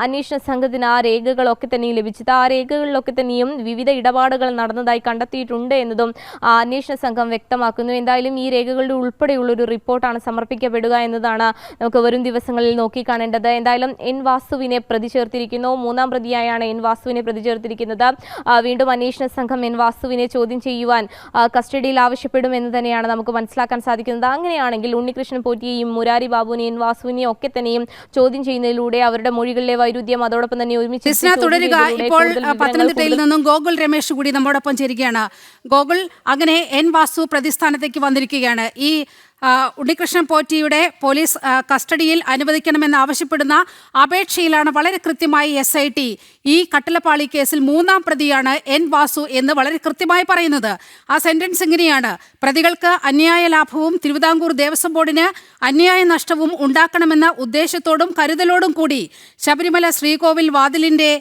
അന്വേഷണ സംഘത്തിന് ആ രേഖകളൊക്കെ തന്നെയും ലഭിച്ചത്. ആ രേഖകളിലൊക്കെ തന്നെയും വിവിധ ഇടപാടുകൾ നടന്നതായി കണ്ടെത്തിയിട്ടുണ്ട് എന്നതും അന്വേഷണ സംഘം വ്യക്തമാക്കുന്നു. എന്തായാലും ഈ രേഖകളുടെ ഉൾപ്പെടെയുള്ള ഒരു റിപ്പോർട്ടാണ് സമർപ്പിക്കപ്പെടുക എന്നതാണ് നമുക്ക് വരും ദിവസങ്ങളിൽ നോക്കിക്കാണേണ്ടത്. എന്തായാലും എൻ വാസുവിനെ പ്രതി ചേർത്തിരിക്കുന്നു. മൂന്നാം പ്രതിയായാണ് എൻ വാസുവിനെ പ്രതി ചേർത്തിരിക്കുന്നത്. വീണ്ടും അന്വേഷണ സംഘം എൻ വാസുവിനെ ചോദ്യം ചെയ്യുവാൻ കസ്റ്റഡിയിൽ ആവശ്യപ്പെടുമെന്ന് തന്നെയാണ് നമുക്ക് മനസ്സിലാക്കാൻ സാധിക്കുന്നത്. അങ്ങനെയാണെങ്കിൽ ഉണ്ണികൃഷ്ണൻ പോറ്റിയെയും മുരാരി ബാബുവിനെയും എൻ വാസുവിനെയും ഒക്കെ തന്നെയും ചോദ്യം ചെയ്യുന്നതിലൂടെ അവരുടെ മൊഴികളിലെ വൈരുദ്ധ്യം അതോടൊപ്പം തന്നെ ഒരുമിച്ച് കൃഷ്ണ തുടരുക. ഇപ്പോൾ പത്തനംതിട്ടയിൽ നിന്നും ഗോകുൽ രമേശ് കൂടി നമ്മോടൊപ്പം ചേരുകയാണ്. ഗോകുൽ, അങ്ങനെ എൻ വാസു പ്രതിസ്ഥാനത്തേക്ക് വന്നിരിക്കുകയാണ്. ഈ ഉണ്ണികൃഷ്ണൻ പോറ്റിയുടെ പോലീസ് കസ്റ്റഡിയിൽ അനുവദിക്കണമെന്ന് ആവശ്യപ്പെടുന്ന അപേക്ഷയിലാണ് വളരെ കൃത്യമായി SIT ഈ കട്ടളപ്പാളി കേസിൽ 3-ാം പ്രതിയാണ് എൻ വാസു എന്ന് വളരെ കൃത്യമായി പറയുന്നത്. ആ സെന്റൻസ് ഇങ്ങനെയാണ്: പ്രതികൾക്ക് അന്യായ ലാഭവും തിരുവിതാംകൂർ ദേവസ്വം ബോർഡിന് അന്യായ നഷ്ടവും ഉണ്ടാക്കണമെന്ന ഉദ്ദേശത്തോടും കരുതലോടും കൂടി ശബരിമല ശ്രീകോവിൽ വാതിലിന്റെ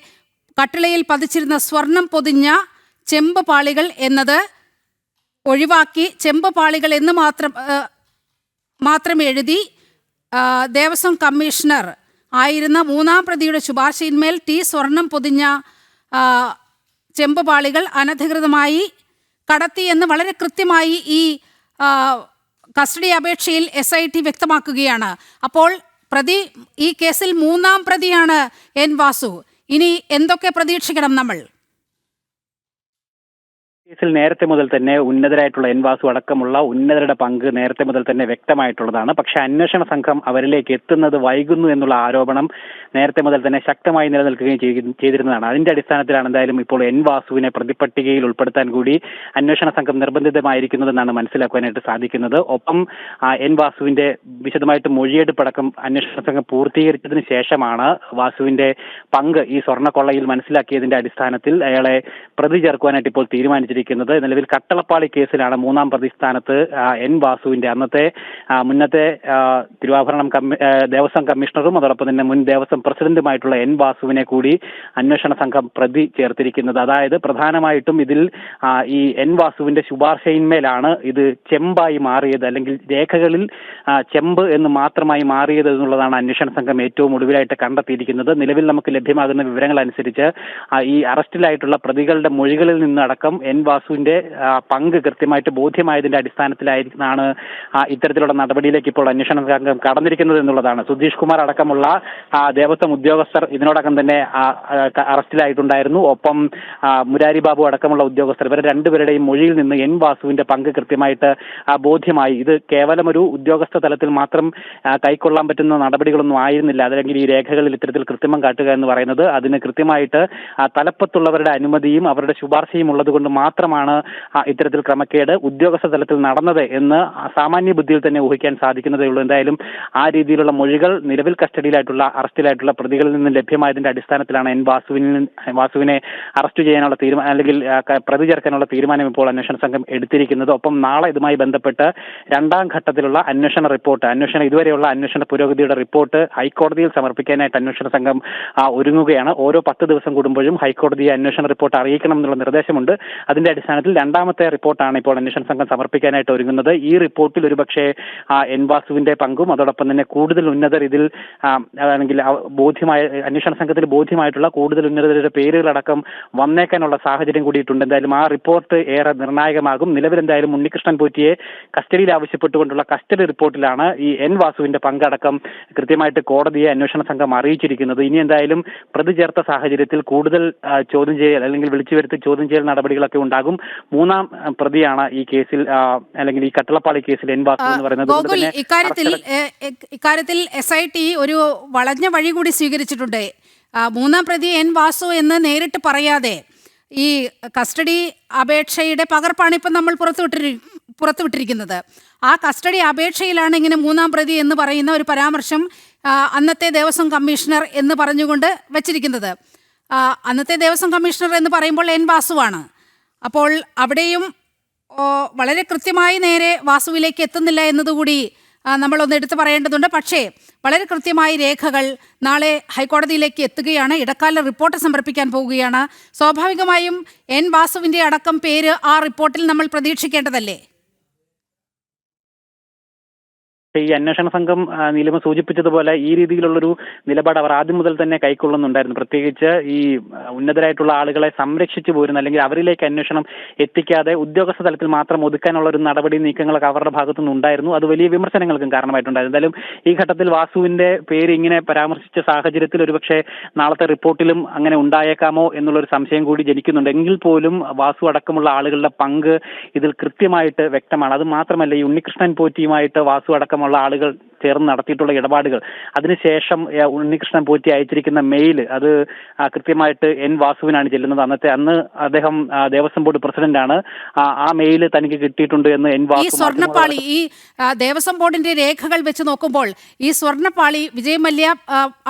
കട്ടിളയിൽ പതിച്ചിരുന്ന സ്വർണം പൊതിഞ്ഞ ചെമ്പ് പാളികൾ എന്നത് ഒഴിവാക്കി ചെമ്പ് പാളികൾ എന്ന് മാത്രം എഴുതി ദേവസ്വം കമ്മീഷണർ ആയിരുന്ന 3-ാം പ്രതിയുടെ ശുപാർശയിന്മേൽ സ്വർണം പൊതിഞ്ഞ ചെമ്പ് പാളികൾ അനധികൃതമായി കടത്തി എന്ന് വളരെ കൃത്യമായി ഈ കസ്റ്റഡി അപേക്ഷയിൽ SIT വ്യക്തമാക്കുകയാണ്. അപ്പോൾ പ്രതി ഈ കേസിൽ 3-ാം പ്രതിയാണ് എൻ വാസു. ഇനി എന്തൊക്കെ പ്രതീക്ഷിക്കണം നമ്മൾ? കേസിൽ നേരത്തെ മുതൽ തന്നെ ഉന്നതരായിട്ടുള്ള എൻ വാസു അടക്കമുള്ള ഉന്നതരുടെ പങ്ക് നേരത്തെ മുതൽ തന്നെ വ്യക്തമായിട്ടുള്ളതാണ്. പക്ഷേ അന്വേഷണ സംഘം അവരിലേക്ക് എത്തുന്നത് വൈകുന്നു എന്നുള്ള ആരോപണം നേരത്തെ മുതൽ തന്നെ ശക്തമായി നിലനിൽക്കുകയും ചെയ്തിരുന്നതാണ്. അതിന്റെ അടിസ്ഥാനത്തിലാണ് എന്തായാലും ഇപ്പോൾ എൻ വാസുവിനെ പ്രതിപട്ടികയിൽ ഉൾപ്പെടുത്താൻ കൂടി അന്വേഷണ സംഘം നിർബന്ധിതമായിരിക്കുന്നതെന്നാണ് മനസ്സിലാക്കുവാനായിട്ട് സാധിക്കുന്നത്. ഒപ്പം എൻ വാസുവിന്റെ വിശദമായിട്ട് മൊഴിയെടുപ്പടക്കം അന്വേഷണ സംഘം പൂർത്തീകരിച്ചതിന് ശേഷമാണ് വാസുവിന്റെ പങ്ക് ഈ സ്വർണ്ണക്കൊള്ളയിൽ മനസ്സിലാക്കിയതിന്റെ അടിസ്ഥാനത്തിൽ അയാളെ പ്രതി ചേർക്കുവാനായിട്ട് ഇപ്പോൾ തീരുമാനിച്ചിരിക്കുന്നത്. നിലവിൽ കട്ടളപ്പാളി കേസിലാണ് 3-ാം പ്രതിസ്ഥാനത്ത് എൻ വാസുവിന്റെ മുന്നത്തെ തിരുവാഭരണം ദേവസ്വം കമ്മീഷണറും അതോടൊപ്പം തന്നെ മുൻ ദേവസ്വം പ്രസിഡന്റുമായിട്ടുള്ള എൻ വാസുവിനെ കൂടി അന്വേഷണ സംഘം പ്രതി ചേർത്തിരിക്കുന്നത്. അതായത് പ്രധാനമായിട്ടും ഇതിൽ ഈ എൻ വാസുവിന്റെ ശുപാർശയിന്മേലാണ് ഇത് ചെമ്പായി മാറിയത്, അല്ലെങ്കിൽ രേഖകളിൽ ചെമ്പ് എന്ന് മാത്രമായി മാറിയത് എന്നുള്ളതാണ് അന്വേഷണ സംഘം ഏറ്റവും ഒടുവിലായിട്ട് കണ്ടെത്തിയിരിക്കുന്നത്. നിലവിൽ നമുക്ക് ലഭ്യമാകുന്ന വിവരങ്ങൾ അനുസരിച്ച് ഈ അറസ്റ്റിലായിട്ടുള്ള പ്രതികളുടെ മൊഴികളിൽ നിന്നടക്കം എൻ വാസുവിന്റെ പങ്ക് കൃത്യമായിട്ട് ബോധ്യമായതിന്റെ അടിസ്ഥാനത്തിലായിരിക്കാണ് ഇത്തരത്തിലുള്ള നടപടിയിലേക്ക് ഇപ്പോൾ അന്വേഷണ സംഘം കടന്നിരിക്കുന്നത് എന്നുള്ളതാണ്. സുധീഷ് കുമാർ അടക്കമുള്ള ദേവസ്വം ഉദ്യോഗസ്ഥർ ഇതിനോടകം തന്നെ അറസ്റ്റിലായിട്ടുണ്ടായിരുന്നു. ഒപ്പം മുരാരി ബാബു അടക്കമുള്ള ഉദ്യോഗസ്ഥർ, ഇവരെ രണ്ടുപേരുടെയും മൊഴിയിൽ നിന്ന് എൻ വാസുവിന്റെ പങ്ക് കൃത്യമായിട്ട് ബോധ്യമായി. ഇത് കേവലം ഒരു ഉദ്യോഗസ്ഥ തലത്തിൽ മാത്രം കൈക്കൊള്ളാൻ പറ്റുന്ന നടപടികളൊന്നും ആയിരുന്നില്ല. അതല്ലെങ്കിൽ ഈ രേഖകളിൽ ഇത്തരത്തിൽ കൃത്രിമം കാട്ടുക എന്ന് പറയുന്നത് അതിന് കൃത്യമായിട്ട് തലപ്പത്തുള്ളവരുടെ അനുമതിയും അവരുടെ ശുപാർശയും ഉള്ളതുകൊണ്ട് മാത്രമാണ് ഇത്തരത്തിൽ ക്രമക്കേട് ഉദ്യോഗസ്ഥ തലത്തിൽ നടന്നത് എന്ന് സാമാന്യ ബുദ്ധിയിൽ തന്നെ ഊഹിക്കാൻ സാധിക്കുന്നതേ ഉള്ളൂ. എന്തായാലും ആ രീതിയിലുള്ള മൊഴികൾ നിലവിൽ കസ്റ്റഡിയിലായിട്ടുള്ള അറസ്റ്റിലായിട്ടുള്ള പ്രതികളിൽ നിന്ന് ലഭ്യമായതിന്റെ അടിസ്ഥാനത്തിലാണ് എൻ വാസുവിനെ അറസ്റ്റ് ചെയ്യാനുള്ള തീരുമാനം, അല്ലെങ്കിൽ പ്രതി ചേർക്കാനുള്ള തീരുമാനം ഇപ്പോൾ അന്വേഷണ സംഘം എടുത്തിരിക്കുന്നത്. ഒപ്പം നാളെ ഇതുമായി ബന്ധപ്പെട്ട് 2-ാം ഘട്ടത്തിലുള്ള ഇതുവരെയുള്ള അന്വേഷണ പുരോഗതിയുടെ റിപ്പോർട്ട് ഹൈക്കോടതിയിൽ സമർപ്പിക്കാനായിട്ട് അന്വേഷണ സംഘം ഒരുങ്ങുകയാണ്. ഓരോ 10 ദിവസം കൂടുമ്പോഴും ഹൈക്കോടതിയെ അന്വേഷണ റിപ്പോർട്ട് അറിയിക്കണം എന്നുള്ള നിർദ്ദേശമുണ്ട്. അതിന്റെ അടിസ്ഥാനത്തിൽ 2-ാമത്തെ റിപ്പോർട്ടാണ് ഇപ്പോൾ അന്വേഷണ സംഘം സമർപ്പിക്കാനായിട്ട് ഒരുങ്ങുന്നത്. ഈ റിപ്പോർട്ടിൽ ഒരുപക്ഷെ എൻ വാസുവിന്റെ പങ്കും അതോടൊപ്പം തന്നെ കൂടുതൽ ഉന്നതർ ഇതിൽ അല്ലെങ്കിൽ അന്വേഷണ സംഘത്തിൽ ബോധ്യമായിട്ടുള്ള കൂടുതൽ ഉന്നതരുടെ പേരുകളടക്കം വന്നേക്കാനുള്ള സാഹചര്യം കൂടിയിട്ടുണ്ട്. എന്തായാലും ആ റിപ്പോർട്ട് ഏറെ നിർണായകമാകും. നിലവിൽ എന്തായാലും ഉണ്ണികൃഷ്ണൻ പോറ്റിയെ കസ്റ്റഡിയിൽ ആവശ്യപ്പെട്ടുകൊണ്ടുള്ള കസ്റ്റഡി റിപ്പോർട്ടിലാണ് ഈ എൻ വാസുവിന്റെ പങ്കടക്കം കൃത്യമായിട്ട് കോടതിയെ അന്വേഷണ സംഘം അറിയിച്ചിരിക്കുന്നത്. ഇനി എന്തായാലും പ്രതി ചേർത്ത സാഹചര്യത്തിൽ കൂടുതൽ ചോദ്യം ചെയ്യൽ അല്ലെങ്കിൽ വിളിച്ചു വരുത്തി ചോദ്യം ചെയ്യൽ നടപടികളൊക്കെ ഉണ്ടാകും. 3-ാം പ്രതിയാണ് ഈ കേസിൽ, അല്ലെങ്കിൽ ഈ കട്ടളപ്പാളി കേസിൽ എൻ വാസു എന്ന് പറയുന്നത്. ഇക്കാര്യത്തിൽ SIT ഒരു വളഞ്ഞ വഴി കൂടി സ്വീകരിച്ചിട്ടുണ്ട്. 3-ാം പ്രതി എൻ വാസു എന്ന് നേരിട്ട് പറയാതെ ഈ കസ്റ്റഡി അപേക്ഷയുടെ പകർപ്പാണ് ഇപ്പം നമ്മൾ പുറത്തുവിട്ടിരിക്കുന്നത്. ആ കസ്റ്റഡി അപേക്ഷയിലാണ് ഇങ്ങനെ 3-ാം പ്രതി എന്ന് പറയുന്ന ഒരു പരാമർശം അന്നത്തെ ദേവസ്വം കമ്മീഷണർ എന്ന് പറഞ്ഞുകൊണ്ട് വച്ചിരിക്കുന്നത്. അന്നത്തെ ദേവസ്വം കമ്മീഷണർ എന്ന് പറയുമ്പോൾ എൻ വാസുവാണ്. അപ്പോൾ അവിടെയും വളരെ കൃത്യമായി നേരെ വാസുവിലേക്ക് എത്തുന്നില്ല എന്നതുകൂടി നമ്മളൊന്ന് എടുത്തു പറയേണ്ടതുണ്ട്. പക്ഷേ വളരെ കൃത്യമായി രേഖകൾ നാളെ ഹൈക്കോടതിയിലേക്ക് എത്തുകയാണ്. ഇടക്കാല റിപ്പോർട്ട് സമർപ്പിക്കാൻ പോവുകയാണ്. സ്വാഭാവികമായും എൻ വാസുവിൻ്റെ അടക്കം പേര് ആ റിപ്പോർട്ടിൽ നമ്മൾ പ്രതീക്ഷിക്കേണ്ടതല്ലേ? ഈ അന്വേഷണ സംഘം നീലിമ സൂചിപ്പിച്ചതുപോലെ ഈ രീതിയിലുള്ളൊരു നിലപാട് അവർ ആദ്യം മുതൽ തന്നെ കൈക്കൊള്ളുന്നുണ്ടായിരുന്നു. പ്രത്യേകിച്ച് ഈ ഉന്നതരായിട്ടുള്ള ആളുകളെ സംരക്ഷിച്ചു പോരുന്ന, അല്ലെങ്കിൽ അവരിലേക്ക് അന്വേഷണം എത്തിക്കാതെ ഉദ്യോഗസ്ഥ തലത്തിൽ മാത്രം ഒതുക്കാനുള്ള ഒരു നടപടി നീക്കങ്ങളൊക്കെ അവരുടെ ഭാഗത്തുനിന്ന് ഉണ്ടായിരുന്നു. അത് വലിയ വിമർശനങ്ങൾക്കും കാരണമായിട്ടുണ്ടായിരുന്നു. എന്തായാലും ഈ ഘട്ടത്തിൽ വാസുവിന്റെ പേര് ഇങ്ങനെ പരാമർശിച്ച സാഹചര്യത്തിൽ ഒരുപക്ഷെ നാളത്തെ റിപ്പോർട്ടിലും അങ്ങനെ ഉണ്ടായേക്കാമോ എന്നുള്ളൊരു സംശയം കൂടി ജനിക്കുന്നുണ്ട്. എങ്കിൽ പോലും വാസു അടക്കമുള്ള ആളുകളുടെ പങ്ക് ഇതിൽ കൃത്യമായിട്ട് വ്യക്തമാണ്. അത് മാത്രമല്ല, ഈ ഉണ്ണികൃഷ്ണൻ പോറ്റിയുമായിട്ട് വാസു അടക്കമുള്ള അടക്കമുള്ള ആളുകൾ ചേർന്ന് നടത്തിയിട്ടുള്ള ഇടപാടുകൾ, അതിനുശേഷം ഉണ്ണികൃഷ്ണൻ പോറ്റി അയച്ചിരിക്കുന്ന മെയിൽ അത് കൃത്യമായിട്ട് എൻ വാസുവിനാണ് ചെല്ലുന്നത്. അന്ന് അദ്ദേഹം ദേവസ്വം ബോർഡ് പ്രസിഡന്റാണ്. ആ മെയിൽ തനിക്ക് കിട്ടിയിട്ടുണ്ട് എന്ന് എൻ വാസു. ഈ സ്വർണ്ണപ്പാളി, ഈ ദേവസ്വം ബോർഡിന്റെ രേഖകൾ വെച്ച് നോക്കുമ്പോൾ ഈ സ്വർണ്ണപ്പാളി വിജയ് മല്യ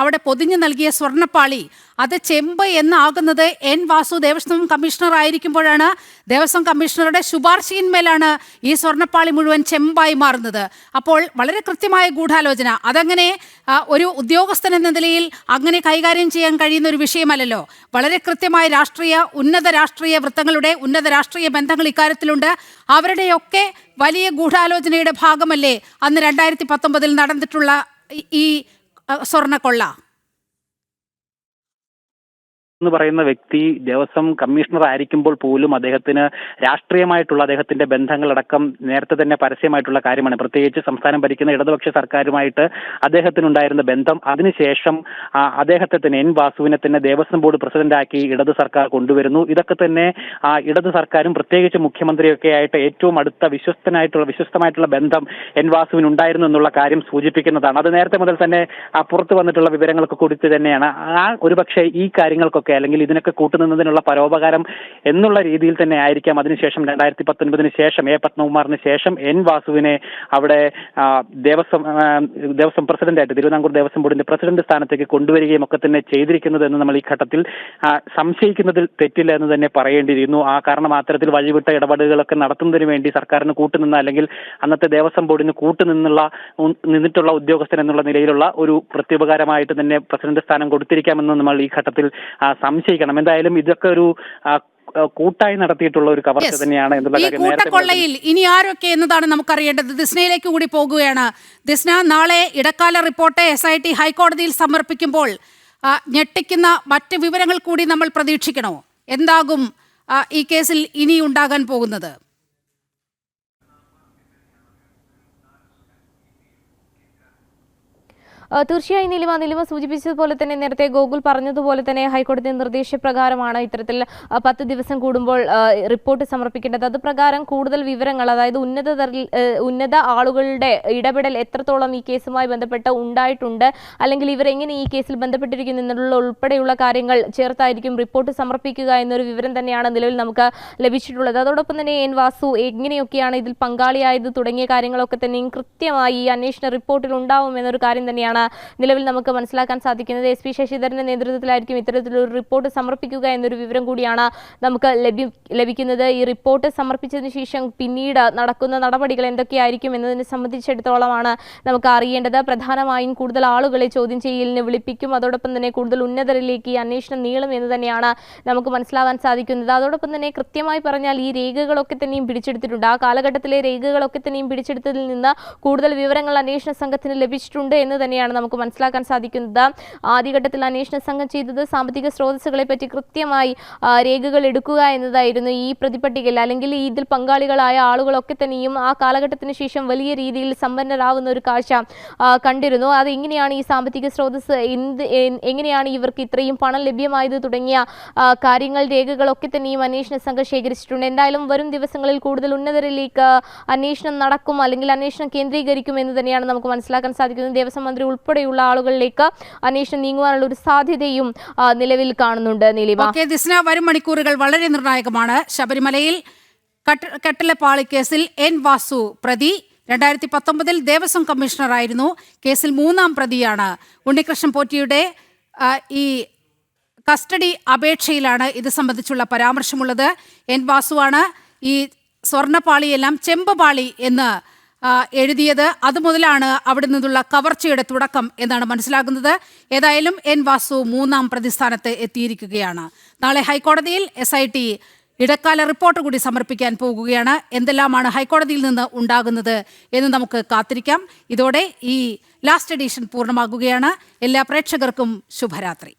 അവിടെ പൊതിഞ്ഞു നൽകിയ സ്വർണ്ണപ്പാളി അത് ചെമ്പ് എന്നാകുന്നത് എൻ വാസു ദേവസ്വം കമ്മീഷണർ ആയിരിക്കുമ്പോഴാണ്. ദേവസ്വം കമ്മീഷണറുടെ ശുപാർശയിന്മേലാണ് ഈ സ്വർണ്ണപ്പാളി മുഴുവൻ ചെമ്പായി മാറുന്നത്. അപ്പോൾ വളരെ കൃത്യമായ ഗൂഢാലോചന. അതങ്ങനെ ഒരു ഉദ്യോഗസ്ഥൻ എന്ന നിലയിൽ അങ്ങനെ കൈകാര്യം ചെയ്യാൻ കഴിയുന്ന ഒരു വിഷയമല്ലല്ലോ. വളരെ കൃത്യമായ ഉന്നത രാഷ്ട്രീയ വൃത്തങ്ങളുടെ ഉന്നത രാഷ്ട്രീയ ബന്ധങ്ങൾ ഇക്കാര്യത്തിലുണ്ട്. അവരുടെയൊക്കെ വലിയ ഗൂഢാലോചനയുടെ ഭാഗമല്ലേ അന്ന് 2019 നടന്നിട്ടുള്ള ഈ സ്വർണ്ണക്കൊള്ള? എന്ന് പറയുന്ന വ്യക്തി ദേവസ്വം കമ്മീഷണർ ആയിരിക്കുമ്പോൾ പോലും അദ്ദേഹത്തിന് രാഷ്ട്രീയമായിട്ടുള്ള അദ്ദേഹത്തിന്റെ ബന്ധങ്ങളടക്കം നേരത്തെ തന്നെ പരസ്യമായിട്ടുള്ള കാര്യമാണ്. പ്രത്യേകിച്ച് സംസ്ഥാനം ഭരിക്കുന്ന ഇടതുപക്ഷ സർക്കാരുമായിട്ട് അദ്ദേഹത്തിനുണ്ടായിരുന്ന ബന്ധം. അതിനുശേഷം അദ്ദേഹത്തെ തന്നെ എൻ വാസുവിനെ തന്നെ ദേവസ്വം ബോർഡ് പ്രസിഡന്റാക്കി ഇടത് സർക്കാർ കൊണ്ടുവരുന്നു. ഇതൊക്കെ തന്നെ ഇടത് സർക്കാരും പ്രത്യേകിച്ച് മുഖ്യമന്ത്രിയൊക്കെ ആയിട്ട് ഏറ്റവും അടുത്ത വിശ്വസ്തമായിട്ടുള്ള ബന്ധം എൻ വാസുവിന് ഉണ്ടായിരുന്നു എന്നുള്ള കാര്യം സൂചിപ്പിക്കുന്നതാണ്. അത് നേരത്തെ മുതൽ തന്നെ പുറത്തു വന്നിട്ടുള്ള വിവരങ്ങളൊക്കെ കൊടുത്ത് തന്നെയാണ്. ഒരുപക്ഷെ ഈ കാര്യങ്ങൾക്കൊക്കെ അല്ലെങ്കിൽ ഇതിനൊക്കെ കൂട്ടുനിന്നതിനുള്ള പരോപകാരം എന്നുള്ള രീതിയിൽ തന്നെ ആയിരിക്കാം അതിനുശേഷം 2019 ശേഷം പത്മകുമാറിന് ശേഷം എൻ വാസുവിനെ അവിടെ ദേവസ്വം പ്രസിഡന്റായിട്ട് തിരുവിതാംകൂർ ദേവസ്വം ബോർഡിന്റെ പ്രസിഡന്റ് സ്ഥാനത്തേക്ക് കൊണ്ടുവരികയും ഒക്കെ തന്നെ ചെയ്തിരിക്കുന്നത് എന്ന് നമ്മൾ ഈ ഘട്ടത്തിൽ സംശയിക്കുന്നതിൽ തെറ്റില്ല എന്ന് തന്നെ പറയേണ്ടിയിരിക്കുന്നു. കാരണം അത്തരത്തിൽ വഴിവിട്ട ഇടപെടലുകളൊക്കെ നടത്തുന്നതിന് വേണ്ടി സർക്കാരിന് കൂട്ടുനിന്ന അല്ലെങ്കിൽ അന്നത്തെ ദേവസ്വം ബോർഡിന് നിന്നിട്ടുള്ള ഉദ്യോഗസ്ഥൻ എന്നുള്ള നിലയിലുള്ള ഒരു പ്രത്യുപകാരമായിട്ട് തന്നെ പ്രസിഡന്റ് സ്ഥാനം കൊടുത്തിരിക്കാമെന്ന് നമ്മൾ ഈ ഘട്ടത്തിൽ സംശയിക്കണം. എന്തായാലും ഇതൊക്കെ ഒരു കൂട്ടായി നടത്തിയിട്ടുള്ള ഒരു കവർച്ച തന്നെയാണ് എന്നുള്ള കാര്യം. കൂട്ടക്കൊള്ളയിൽ ഇനി ആരൊക്കെ എന്നതാണ് നമുക്കറിയേണ്ടത്. ദിസ്നയിലേക്ക് കൂടി പോകുകയാണ്. ദിസ്ന, നാളെ ഇടക്കാല റിപ്പോർട്ട് SIT ഹൈക്കോടതിയിൽ സമർപ്പിക്കുമ്പോൾ ഞെട്ടിക്കുന്ന മറ്റ് വിവരങ്ങൾ കൂടി നമ്മൾ പ്രതീക്ഷിക്കണോ? എന്താകും ഈ കേസിൽ ഇനി ഉണ്ടാകാൻ പോകുന്നത്? തീർച്ചയായും നിലിമ സൂചിപ്പിച്ചതുപോലെ തന്നെ നേരത്തെ ഗോകുൽ പറഞ്ഞതുപോലെ തന്നെ ഹൈക്കോടതി നിർദ്ദേശപ്രകാരമാണ് ഇത്തരത്തിൽ 10 ദിവസം കൂടുമ്പോൾ റിപ്പോർട്ട് സമർപ്പിക്കേണ്ടത്. അത് പ്രകാരം കൂടുതൽ വിവരങ്ങൾ, അതായത് ഉന്നത ആളുകളുടെ ഇടപെടൽ എത്രത്തോളം ഈ കേസുമായി ബന്ധപ്പെട്ട് ഉണ്ടായിട്ടുണ്ട്, അല്ലെങ്കിൽ ഇവരെങ്ങനെ ഈ കേസിൽ ബന്ധപ്പെട്ടിരിക്കുന്നു എന്നുള്ള ഉൾപ്പെടെയുള്ള കാര്യങ്ങൾ ചേർത്തായിരിക്കും റിപ്പോർട്ട് സമർപ്പിക്കുക എന്നൊരു വിവരം തന്നെയാണ് നിലവിൽ നമുക്ക് ലഭിച്ചിട്ടുള്ളത്. അതോടൊപ്പം തന്നെ എൻ വാസു എങ്ങനെയൊക്കെയാണ് ഇതിൽ പങ്കാളിയായത് തുടങ്ങിയ കാര്യങ്ങളൊക്കെ തന്നെയും കൃത്യമായി ഈ അന്വേഷണ റിപ്പോർട്ടിൽ ഉണ്ടാവും എന്നൊരു കാര്യം തന്നെയാണ് നിലവിൽ നമുക്ക് മനസ്സിലാക്കാൻ സാധിക്കുന്നത്. SP ശശിധരന്റെ നേതൃത്വത്തിലായിരിക്കും ഇത്തരത്തിലൊരു റിപ്പോർട്ട് സമർപ്പിക്കുക എന്നൊരു വിവരം കൂടിയാണ് നമുക്ക് ലഭിക്കുന്നത്. ഈ റിപ്പോർട്ട് സമർപ്പിച്ചതിന് ശേഷം പിന്നീട് നടക്കുന്ന നടപടികൾ എന്തൊക്കെയായിരിക്കും എന്നതിനെ സംബന്ധിച്ചിടത്തോളമാണ് നമുക്ക് അറിയേണ്ടത്. പ്രധാനമായും കൂടുതൽ ആളുകളെ ചോദ്യം ചെയ്യലിന് വിളിപ്പിക്കും. അതോടൊപ്പം തന്നെ കൂടുതൽ ഉന്നതരിലേക്ക് ഈ അന്വേഷണം നീളും എന്ന് തന്നെയാണ് നമുക്ക് മനസ്സിലാവാൻ സാധിക്കുന്നത്. അതോടൊപ്പം തന്നെ കൃത്യമായി പറഞ്ഞാൽ ഈ രേഖകളൊക്കെ തന്നെയും പിടിച്ചെടുത്തിട്ടുണ്ട്. ആ കാലഘട്ടത്തിലെ രേഖകളൊക്കെ തന്നെയും പിടിച്ചെടുത്തതിൽ നിന്ന് കൂടുതൽ വിവരങ്ങൾ അന്വേഷണ സംഘത്തിന് ലഭിച്ചിട്ടുണ്ട് എന്ന് തന്നെയാണ് നമുക്ക് മനസ്സിലാക്കാൻ സാധിക്കുന്നത്. ആദ്യഘട്ടത്തിൽ അന്വേഷണ സംഘം ചെയ്തത് സാമ്പത്തിക സ്രോതസ്സുകളെ പറ്റി കൃത്യമായി രേഖകൾ എടുക്കുക എന്നതായിരുന്നു. ഈ പ്രതിപട്ടികയിൽ അല്ലെങ്കിൽ ഇതിൽ പങ്കാളികളായ ആളുകളൊക്കെ തന്നെയും ആ കാലഘട്ടത്തിന് ശേഷം വലിയ രീതിയിൽ സമ്പന്നരാകുന്ന ഒരു കാഴ്ച കണ്ടിരുന്നു. അത് എങ്ങനെയാണ് ഈ സാമ്പത്തിക സ്രോതസ്, എങ്ങനെയാണ് ഇവർക്ക് ഇത്രയും പണം ലഭ്യമായത് തുടങ്ങിയ കാര്യങ്ങൾ, രേഖകളൊക്കെ തന്നെയും അന്വേഷണ സംഘം ശേഖരിച്ചിട്ടുണ്ട്. എന്തായാലും വരും ദിവസങ്ങളിൽ കൂടുതൽ ഉന്നതരിലേക്ക് അന്വേഷണം നടക്കും, അല്ലെങ്കിൽ അന്വേഷണം കേന്ദ്രീകരിക്കും എന്ന് തന്നെയാണ് നമുക്ക് മനസ്സിലാക്കാൻ സാധിക്കുന്നത്. ദേവസ്വം മന്ത്രി ഉൾപ്പെടെയുള്ള ആളുകളിലേക്ക് അന്വേഷണം നീങ്ങുവാനുള്ള ഒരു സാധ്യതയും നിലവിൽ കാണുന്നുണ്ട്. നീലിമ, ദിസ്ന, വരും മണിക്കൂറുകൾ വളരെ നിർണായകമാണ്. ശബരിമലയിൽ കെട്ടിലപ്പാളി കേസിൽ എൻ വാസു പ്രതി, 2019 ദേവസ്വം കമ്മീഷണറായിരുന്നു. കേസിൽ 3ാം പ്രതിയാണ്. ഉണ്ണികൃഷ്ണൻ പോറ്റിയുടെ ഈ കസ്റ്റഡി അപേക്ഷയിലാണ് ഇത് സംബന്ധിച്ചുള്ള പരാമർശമുള്ളത്. എൻ വാസുവാണ് ഈ സ്വർണ്ണപ്പാളിയെല്ലാം ചെമ്പുപാളി എന്ന് എഴുതിയത്. അതുമുതലാണ് അവിടെ നിന്നുള്ള കവർച്ചയുടെ തുടക്കം എന്നാണ് മനസ്സിലാകുന്നത്. ഏതായാലും എൻ വാസു 3ാം പ്രതിസ്ഥാനത്ത് എത്തിയിരിക്കുകയാണ്. നാളെ ഹൈക്കോടതിയിൽ SIT ഇടക്കാല റിപ്പോർട്ട് കൂടി സമർപ്പിക്കാൻ പോകുകയാണ്. എന്തെല്ലാമാണ് ഹൈക്കോടതിയിൽ നിന്ന് ഉണ്ടാകുന്നത് എന്ന് നമുക്ക് കാത്തിരിക്കാം. ഇതോടെ ഈ ലാസ്റ്റ് എഡിഷൻ പൂർണ്ണമാകുകയാണ്. എല്ലാ പ്രേക്ഷകർക്കും ശുഭരാത്രി.